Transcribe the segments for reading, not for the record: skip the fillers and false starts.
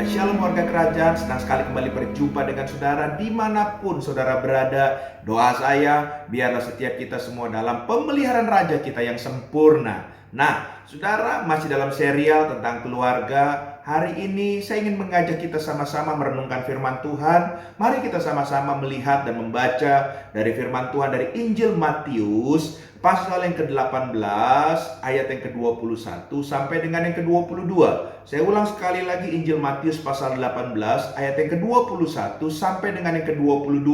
Shalom warga kerajaan, senang sekali kembali berjumpa dengan saudara dimanapun saudara berada. Doa saya, biarlah setiap kita semua dalam pemeliharaan Raja kita yang sempurna. Nah, saudara masih dalam serial tentang keluarga. Hari ini saya ingin mengajak kita sama-sama merenungkan firman Tuhan. Mari kita sama-sama melihat dan membaca dari firman Tuhan dari Injil Matius pasal yang ke-18 ayat yang ke-21 sampai dengan yang ke-22. Saya ulang sekali lagi, Injil Matius pasal 18 ayat yang ke-21 sampai dengan yang ke-22.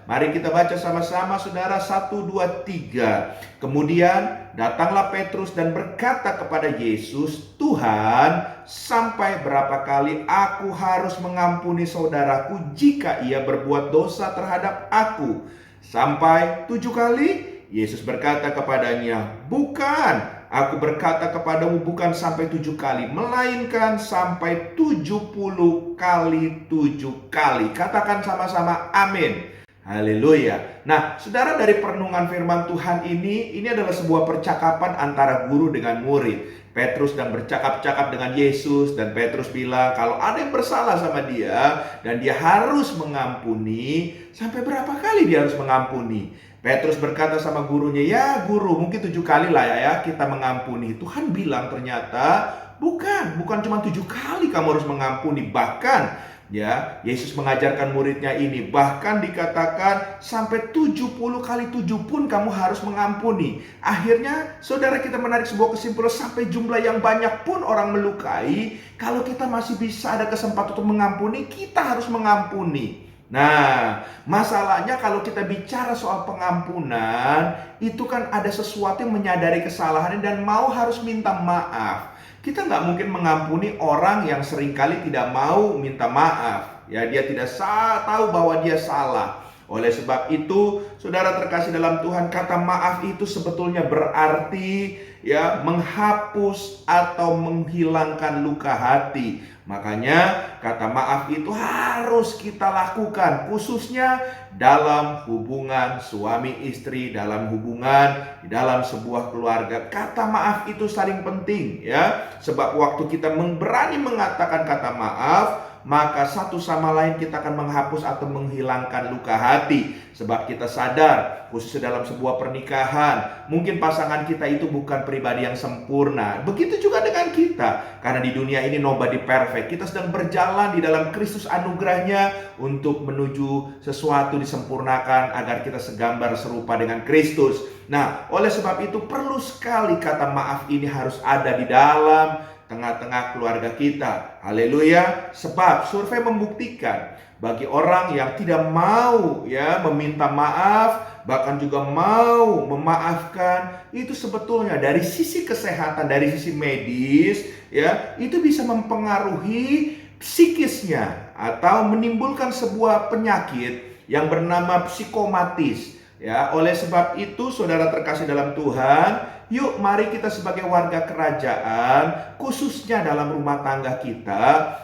Mari kita baca sama-sama saudara, 1, 2, 3. Kemudian datanglah Petrus dan berkata kepada Yesus, "Tuhan, sampai berapa kali aku harus mengampuni saudaraku jika ia berbuat dosa terhadap aku? Sampai 7 kali?" Yesus berkata kepadanya, "Bukan, aku berkata kepadamu bukan sampai 7 kali, melainkan sampai 70 kali 7 kali." Katakan sama-sama amin. Haleluya. Nah, saudara, dari perenungan firman Tuhan ini adalah sebuah percakapan antara guru dengan murid. Petrus dan bercakap-cakap dengan Yesus, dan Petrus bilang kalau ada yang bersalah sama dia dan dia harus mengampuni, sampai berapa kali dia harus mengampuni? Petrus berkata sama gurunya, "Ya guru, mungkin 7 kali lah ya kita mengampuni." Tuhan bilang ternyata bukan cuma 7 kali kamu harus mengampuni. Bahkan ya, Yesus mengajarkan muridnya ini, bahkan dikatakan sampai 70 kali 7 pun kamu harus mengampuni. Akhirnya saudara, kita menarik sebuah kesimpulan, sampai jumlah yang banyak pun orang melukai, kalau kita masih bisa ada kesempatan untuk mengampuni, kita harus mengampuni. Nah, masalahnya kalau kita bicara soal pengampunan, itu kan ada sesuatu yang menyadari kesalahannya dan mau harus minta maaf. Kita nggak mungkin mengampuni orang yang seringkali tidak mau minta maaf. Ya, dia tidak tahu bahwa dia salah. Oleh sebab itu, saudara terkasih dalam Tuhan, kata maaf itu sebetulnya berarti ya menghapus atau menghilangkan luka hati. Makanya kata maaf itu harus kita lakukan, khususnya dalam hubungan suami istri, dalam hubungan di dalam sebuah keluarga. Kata maaf itu saling penting ya. Sebab waktu kita berani mengatakan kata maaf, maka satu sama lain kita akan menghapus atau menghilangkan luka hati. Sebab kita sadar, khususnya dalam sebuah pernikahan, mungkin pasangan kita itu bukan pribadi yang sempurna. Begitu juga dengan kita. Karena di dunia ini nobody perfect. Kita sedang berjalan di dalam Kristus anugerahnya untuk menuju sesuatu disempurnakan agar kita segambar serupa dengan Kristus. Nah, oleh sebab itu perlu sekali kata maaf ini harus ada di dalam tengah-tengah keluarga kita. Haleluya. Sebab survei membuktikan bagi orang yang tidak mau ya meminta maaf, bahkan juga mau memaafkan, itu sebetulnya dari sisi kesehatan, dari sisi medis ya, itu bisa mempengaruhi psikisnya atau menimbulkan sebuah penyakit yang bernama psikomatis. Ya, oleh sebab itu saudara terkasih dalam Tuhan, yuk mari kita sebagai warga kerajaan, khususnya dalam rumah tangga kita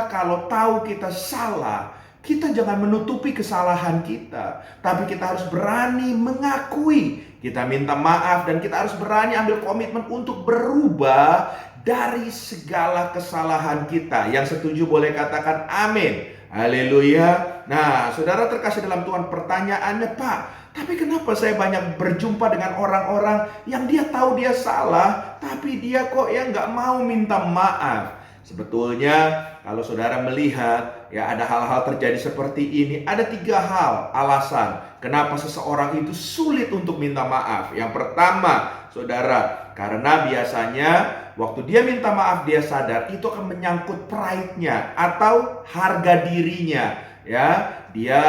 kalau tahu kita salah, kita jangan menutupi kesalahan kita, tapi kita harus berani mengakui, kita minta maaf, dan kita harus berani ambil komitmen untuk berubah dari segala kesalahan kita. Yang setuju boleh katakan amin. Haleluya. Nah, saudara terkasih dalam Tuhan, pertanyaannya, "Pak, tapi kenapa saya banyak berjumpa dengan orang-orang yang dia tahu dia salah, tapi dia kok ya nggak mau minta maaf?" Sebetulnya kalau saudara melihat ya ada hal-hal terjadi seperti ini, ada 3 hal alasan kenapa seseorang itu sulit untuk minta maaf. Yang pertama, saudara, karena biasanya waktu dia minta maaf dia sadar itu akan menyangkut pride-nya atau harga dirinya. Ya, dia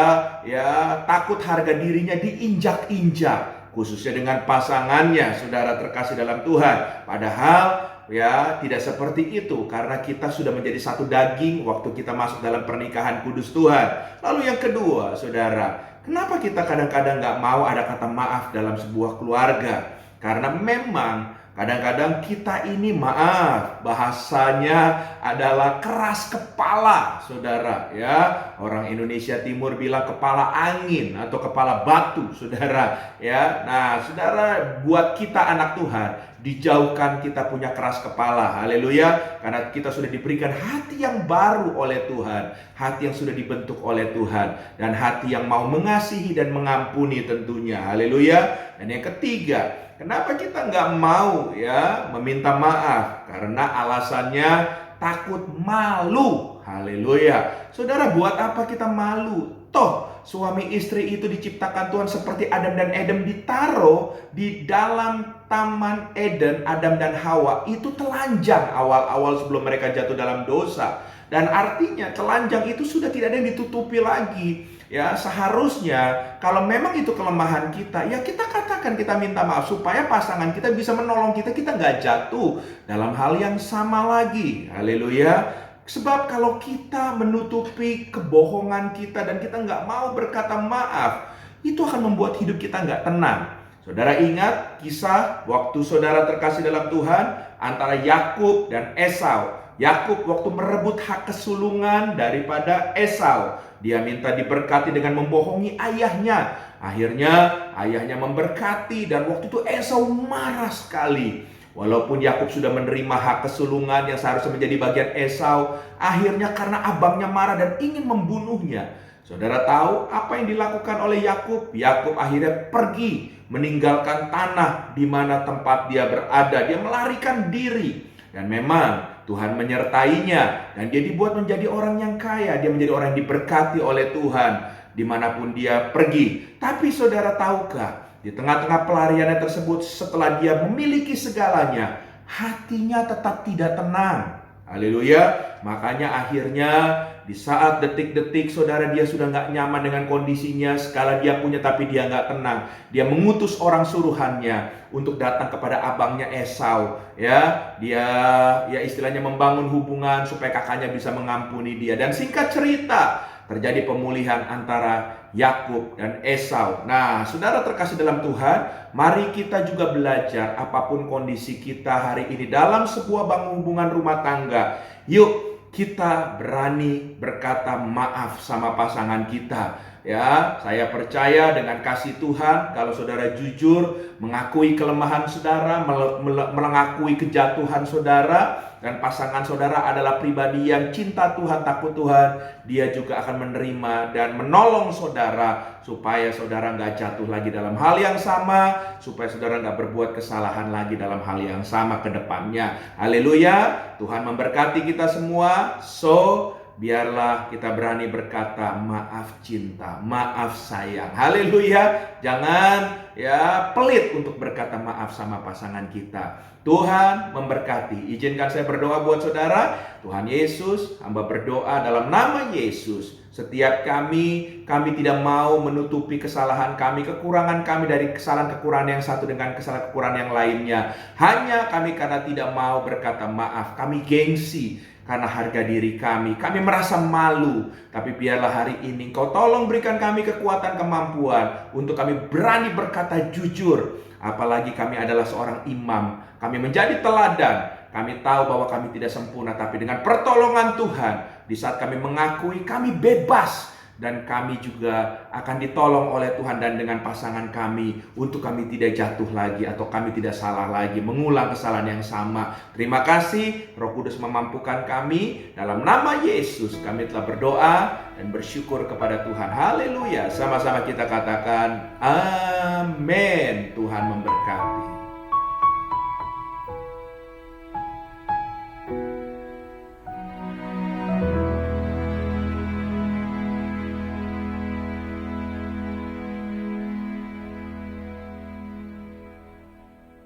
ya takut harga dirinya diinjak-injak, khususnya dengan pasangannya, saudara terkasih dalam Tuhan. Padahal ya tidak seperti itu, karena kita sudah menjadi satu daging waktu kita masuk dalam pernikahan kudus Tuhan. Lalu yang kedua, saudara, kenapa kita kadang-kadang gak mau ada kata maaf dalam sebuah keluarga? Karena memang kadang-kadang kita ini bahasanya adalah keras kepala, saudara ya. Orang Indonesia Timur bilang kepala angin atau kepala batu, saudara ya. Nah, saudara, buat kita anak Tuhan, Dijauhkan kita punya keras kepala. Haleluya. Karena kita sudah diberikan hati yang baru oleh Tuhan. Hati yang sudah dibentuk oleh Tuhan. Dan hati yang mau mengasihi dan mengampuni tentunya. Haleluya. Dan yang ketiga, kenapa kita nggak mau ya meminta maaf? Karena alasannya takut malu. Haleluya. Saudara, buat apa kita malu? Toh suami istri itu diciptakan Tuhan seperti Adam dan Eden, ditaruh di dalam Taman Eden. Adam dan Hawa itu telanjang awal-awal sebelum mereka jatuh dalam dosa. Dan artinya telanjang itu sudah tidak ada yang ditutupi lagi. Ya, seharusnya kalau memang itu kelemahan kita, ya kita katakan, kita minta maaf supaya pasangan kita bisa menolong kita, kita nggak jatuh dalam hal yang sama lagi. Haleluya. Sebab kalau kita menutupi kebohongan kita dan kita nggak mau berkata maaf, itu akan membuat hidup kita nggak tenang. Saudara ingat kisah waktu saudara terkasih dalam Tuhan antara Yakub dan Esau. Yakub waktu merebut hak kesulungan daripada Esau, dia minta diberkati dengan membohongi ayahnya. Akhirnya ayahnya memberkati dan waktu itu Esau marah sekali. Walaupun Yakub sudah menerima hak kesulungan yang seharusnya menjadi bagian Esau, akhirnya karena abangnya marah dan ingin membunuhnya. Saudara tahu apa yang dilakukan oleh Yakub? Yakub akhirnya pergi meninggalkan tanah di mana tempat dia berada. Dia melarikan diri. Dan memang Tuhan menyertainya dan dia dibuat menjadi orang yang kaya. Dia menjadi orang yang diberkati oleh Tuhan dimanapun dia pergi. Tapi saudara tahukah, di tengah-tengah pelariannya tersebut, setelah dia memiliki segalanya, hatinya tetap tidak tenang. Haleluya. Makanya akhirnya di saat detik-detik saudara dia sudah nggak nyaman dengan kondisinya, skala dia punya tapi dia nggak tenang. Dia mengutus orang suruhannya untuk datang kepada abangnya Esau. Ya, dia ya istilahnya membangun hubungan supaya kakaknya bisa mengampuni dia. Dan singkat cerita, terjadi pemulihan antara Yakub dan Esau. Nah, saudara terkasih dalam Tuhan, mari kita juga belajar apapun kondisi kita hari ini dalam sebuah hubungan rumah tangga. Yuk, kita berani berkata maaf sama pasangan kita. Ya, saya percaya dengan kasih Tuhan, kalau saudara jujur mengakui kelemahan saudara, mengakui kejatuhan saudara, dan pasangan saudara adalah pribadi yang cinta Tuhan, takut Tuhan, dia juga akan menerima dan menolong saudara supaya saudara nggak jatuh lagi dalam hal yang sama, supaya saudara nggak berbuat kesalahan lagi dalam hal yang sama ke depannya. Haleluya. Tuhan memberkati kita semua. So, biarlah kita berani berkata maaf cinta, maaf sayang. Haleluya. Jangan ya pelit untuk berkata maaf sama pasangan kita. Tuhan memberkati. Izinkan saya berdoa buat saudara. Tuhan Yesus, hamba berdoa dalam nama Yesus. Setiap kami tidak mau menutupi kesalahan kami, kekurangan kami dari kesalahan-kekurangan yang satu dengan kesalahan-kekurangan yang lainnya. Hanya kami karena tidak mau berkata maaf. Kami gengsi karena harga diri kami. Kami merasa malu. Tapi biarlah hari ini Engkau tolong berikan kami kekuatan, kemampuan untuk kami berani berkata jujur. Apalagi kami adalah seorang imam. Kami menjadi teladan. Kami tahu bahwa kami tidak sempurna. Tapi dengan pertolongan Tuhan, di saat kami mengakui, kami bebas. Dan kami juga akan ditolong oleh Tuhan dan dengan pasangan kami untuk kami tidak jatuh lagi atau kami tidak salah lagi mengulang kesalahan yang sama. Terima kasih, Roh Kudus memampukan kami. Dalam nama Yesus kami telah berdoa dan bersyukur kepada Tuhan. Haleluya. Sama-sama kita katakan amin. Tuhan memberkati.